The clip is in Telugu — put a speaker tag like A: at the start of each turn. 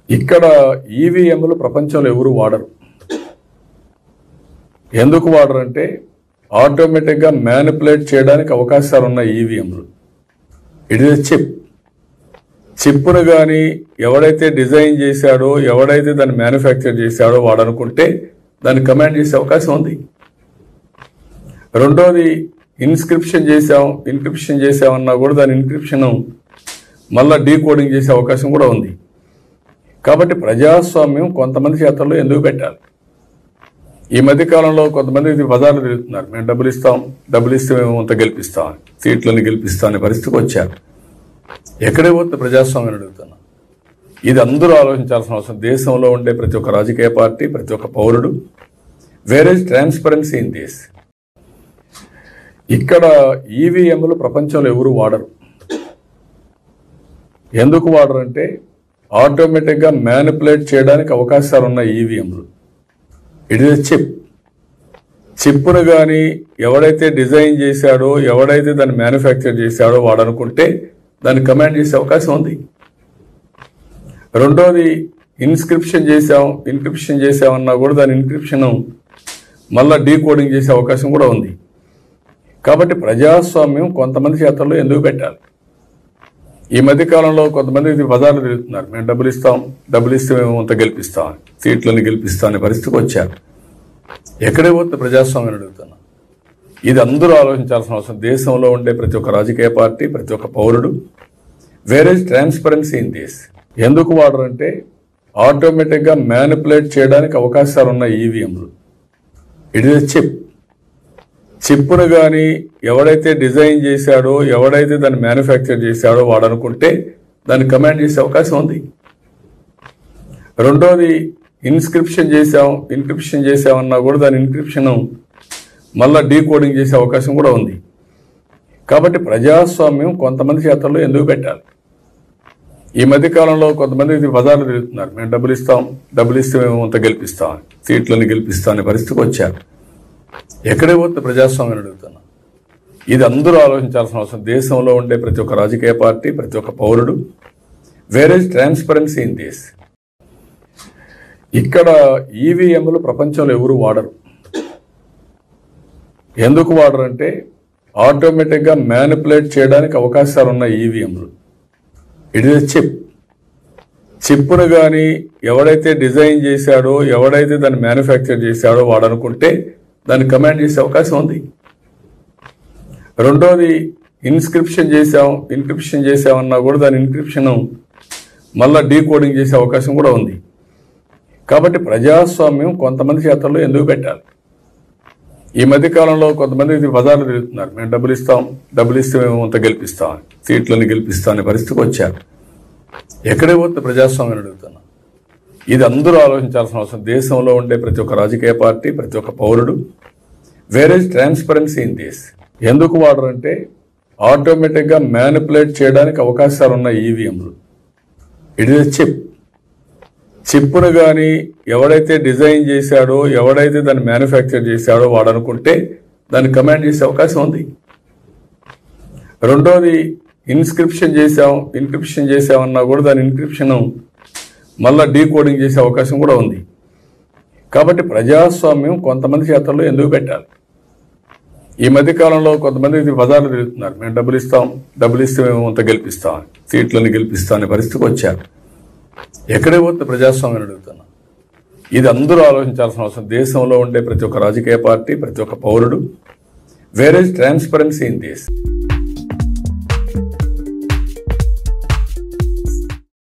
A: ఇక్కడ ఈవీఎంలు ప్రపంచంలో ఎవరు వాడరు. ఎందుకు వాడరు అంటే ఆటోమేటిక్గా మ్యానిపులేట్ చేయడానికి అవకాశాలు ఉన్న ఈవీఎంలు. ఇట్ ఇస్ చిప్ను కానీ ఎవడైతే డిజైన్ చేశాడో, ఎవడైతే దాన్ని మ్యానుఫ్యాక్చర్ చేశాడో వాడు అనుకుంటే దాన్ని కమాండ్ చేసే అవకాశం ఉంది. రెండోది ఇన్స్క్రిప్షన్ చేసామన్నా కూడా దాని ఇన్క్రిప్షన్ మళ్ళీ డీకోడింగ్ చేసే అవకాశం కూడా ఉంది. కాబట్టి ప్రజాస్వామ్యం కొంతమంది చేతల్లో ఎందుకు పెట్టాలి? ఈ మధ్యకాలంలో కొంతమంది బజార్లు తిరుగుతున్నారు, మేము డబ్బులు ఇస్తే మేము అంత గెలిపిస్తాం, సీట్లను గెలిపిస్తాం అనే పరిస్థితికి వచ్చారు. ఎక్కడే పోతే ప్రజాస్వామ్యం అడుగుతున్నాం. ఇది అందరూ ఆలోచించాల్సిన అవసరం. దేశంలో ఉండే ప్రతి ఒక్క రాజకీయ పార్టీ, ప్రతి ఒక్క పౌరుడు, where is transparency in this. ఇక్కడ ఈవీఎంలు ప్రపంచంలో ఎవరు వాడరు. ఎందుకు వాడరు అంటే ఆటోమేటిక్గా మ్యానిపులేట్ చేయడానికి అవకాశాలు ఉన్న ఈవీఎంలు. ఇట్ ఇస్ చిప్ను కానీ ఎవడైతే డిజైన్ చేశాడో, ఎవడైతే దాన్ని మ్యానుఫ్యాక్చర్ చేశాడో వాడు అనుకుంటే దాన్ని కమాండ్ చేసే అవకాశం ఉంది. రెండోది ఇన్స్క్రిప్షన్ చేసామన్నా కూడా దాని ఇన్క్రిప్షన్ మళ్ళీ డీకోడింగ్ చేసే అవకాశం కూడా ఉంది. కాబట్టి ప్రజాస్వామ్యం కొంతమంది చేతల్లో ఎందుకు పెట్టాలి? ఈ మధ్యకాలంలో కొంతమంది బజార్లు తిరుగుతున్నారు, మేము డబ్బులు ఇస్తే మేము అంత గెలిపిస్తాం, సీట్లను గెలిపిస్తాం అనే పరిస్థితికి వచ్చారు. ఎక్కడే పోతే ప్రజాస్వామ్యం అడుగుతున్నాం. ఇది అందరూ ఆలోచించాల్సిన అవసరం. దేశంలో ఉండే ప్రతి ఒక్క రాజకీయ పార్టీ, ప్రతి ఒక్క పౌరుడు, where is transparency in this. ఎందుకు వాడరు అంటే ఆటోమేటిక్గా మ్యానిపులేట్ చేయడానికి అవకాశాలు ఉన్న ఈవీఎంలు. ఇట్ ఇస్ చిప్ను కానీ ఎవడైతే డిజైన్ చేశాడో, ఎవడైతే దాన్ని మ్యానుఫ్యాక్చర్ చేశాడో వాడు అనుకుంటే దాన్ని కమాండ్ చేసే అవకాశం ఉంది. రెండోది ఇన్స్క్రిప్షన్ చేసామన్నా కూడా దాని ఇన్క్రిప్షన్ మళ్ళీ డీకోడింగ్ చేసే అవకాశం కూడా ఉంది. కాబట్టి ప్రజాస్వామ్యం కొంతమంది చేతల్లో ఎందుకు పెట్టాలి? ఈ మధ్యకాలంలో కొంతమంది బజార్లు తిరుగుతున్నారు, మేము డబ్బులు ఇస్తే మేము అంత గెలిపిస్తాం, సీట్లను గెలిపిస్తాం అనే పరిస్థితికి వచ్చారు. ఎక్కడే పోతే ప్రజాస్వామ్యం అడుగుతున్నాం. ఇది అందరూ ఆలోచించాల్సిన అవసరం. దేశంలో ఉండే ప్రతి ఒక్క రాజకీయ పార్టీ, ప్రతి ఒక్క పౌరుడు, where is transparency in this. ఇక్కడ ఈవీఎంలు ప్రపంచంలో ఎవరు వాడరు. ఎందుకు వాడరు అంటే ఆటోమేటిక్గా మ్యానిపులేట్ చేయడానికి అవకాశాలు ఉన్న ఈవీఎంలు. ఇట్ ఇస్ చిప్ను కానీ ఎవడైతే డిజైన్ చేశాడో, ఎవడైతే దాన్ని మ్యానుఫ్యాక్చర్ చేశాడో వాడు అనుకుంటే దాన్ని కమాండ్ చేసే అవకాశం ఉంది. రెండోది ఇన్స్క్రిప్షన్ చేసామన్నా కూడా దాని ఇన్క్రిప్షన్ మళ్ళీ డీకోడింగ్ చేసే అవకాశం కూడా ఉంది. కాబట్టి ప్రజాస్వామ్యం కొంతమంది చేతల్లో ఎందుకు పెట్టాలి? ఈ మధ్యకాలంలో కొంతమంది బజార్లు తిరుగుతున్నారు, మేము డబ్బులు ఇస్తే మేము అంత గెలిపిస్తాం, సీట్లను గెలిపిస్తాం అనే పరిస్థితికి వచ్చారు. ఎక్కడే పోతే ప్రజాస్వామ్యం అడుగుతున్నాం. ఇది అందరూ ఆలోచించాల్సిన అవసరం. దేశంలో ఉండే ప్రతి ఒక్క రాజకీయ పార్టీ, ప్రతి ఒక్క పౌరుడు, where is transparency in this. ఎందుకు వాడరు అంటే ఆటోమేటిక్గా మ్యానిపులేట్ చేయడానికి అవకాశాలు ఉన్న ఈవీఎంలు. ఇట్ ఇస్ చిప్ను కానీ ఎవడైతే డిజైన్ చేశాడో, ఎవడైతే దాన్ని మ్యానుఫ్యాక్చర్ చేశాడో వాడు అనుకుంటే దాన్ని కమాండ్ చేసే అవకాశం ఉంది. రెండోది ఇన్స్క్రిప్షన్ చేసామన్నా కూడా దాని ఇన్క్రిప్షన్ మళ్ళీ డీకోడింగ్ చేసే అవకాశం కూడా ఉంది. కాబట్టి ప్రజాస్వామ్యం కొంతమంది చేతల్లో ఎందుకు పెట్టాలి? ఈ మధ్యకాలంలో కొంతమంది బజార్లు తిరుగుతున్నారు, మేము డబ్బులు ఇస్తే మేము అంత గెలిపిస్తాం, సీట్లను గెలిపిస్తాం అనే పరిస్థితికి వచ్చారు. ఎక్కడే పోతే ప్రజాస్వామ్యం అడుగుతున్నాం. ఇది అందరూ ఆలోచించాల్సిన అవసరం. దేశంలో ఉండే ప్రతి ఒక్క రాజకీయ పార్టీ, ప్రతి ఒక్క పౌరుడు, where is transparency in this.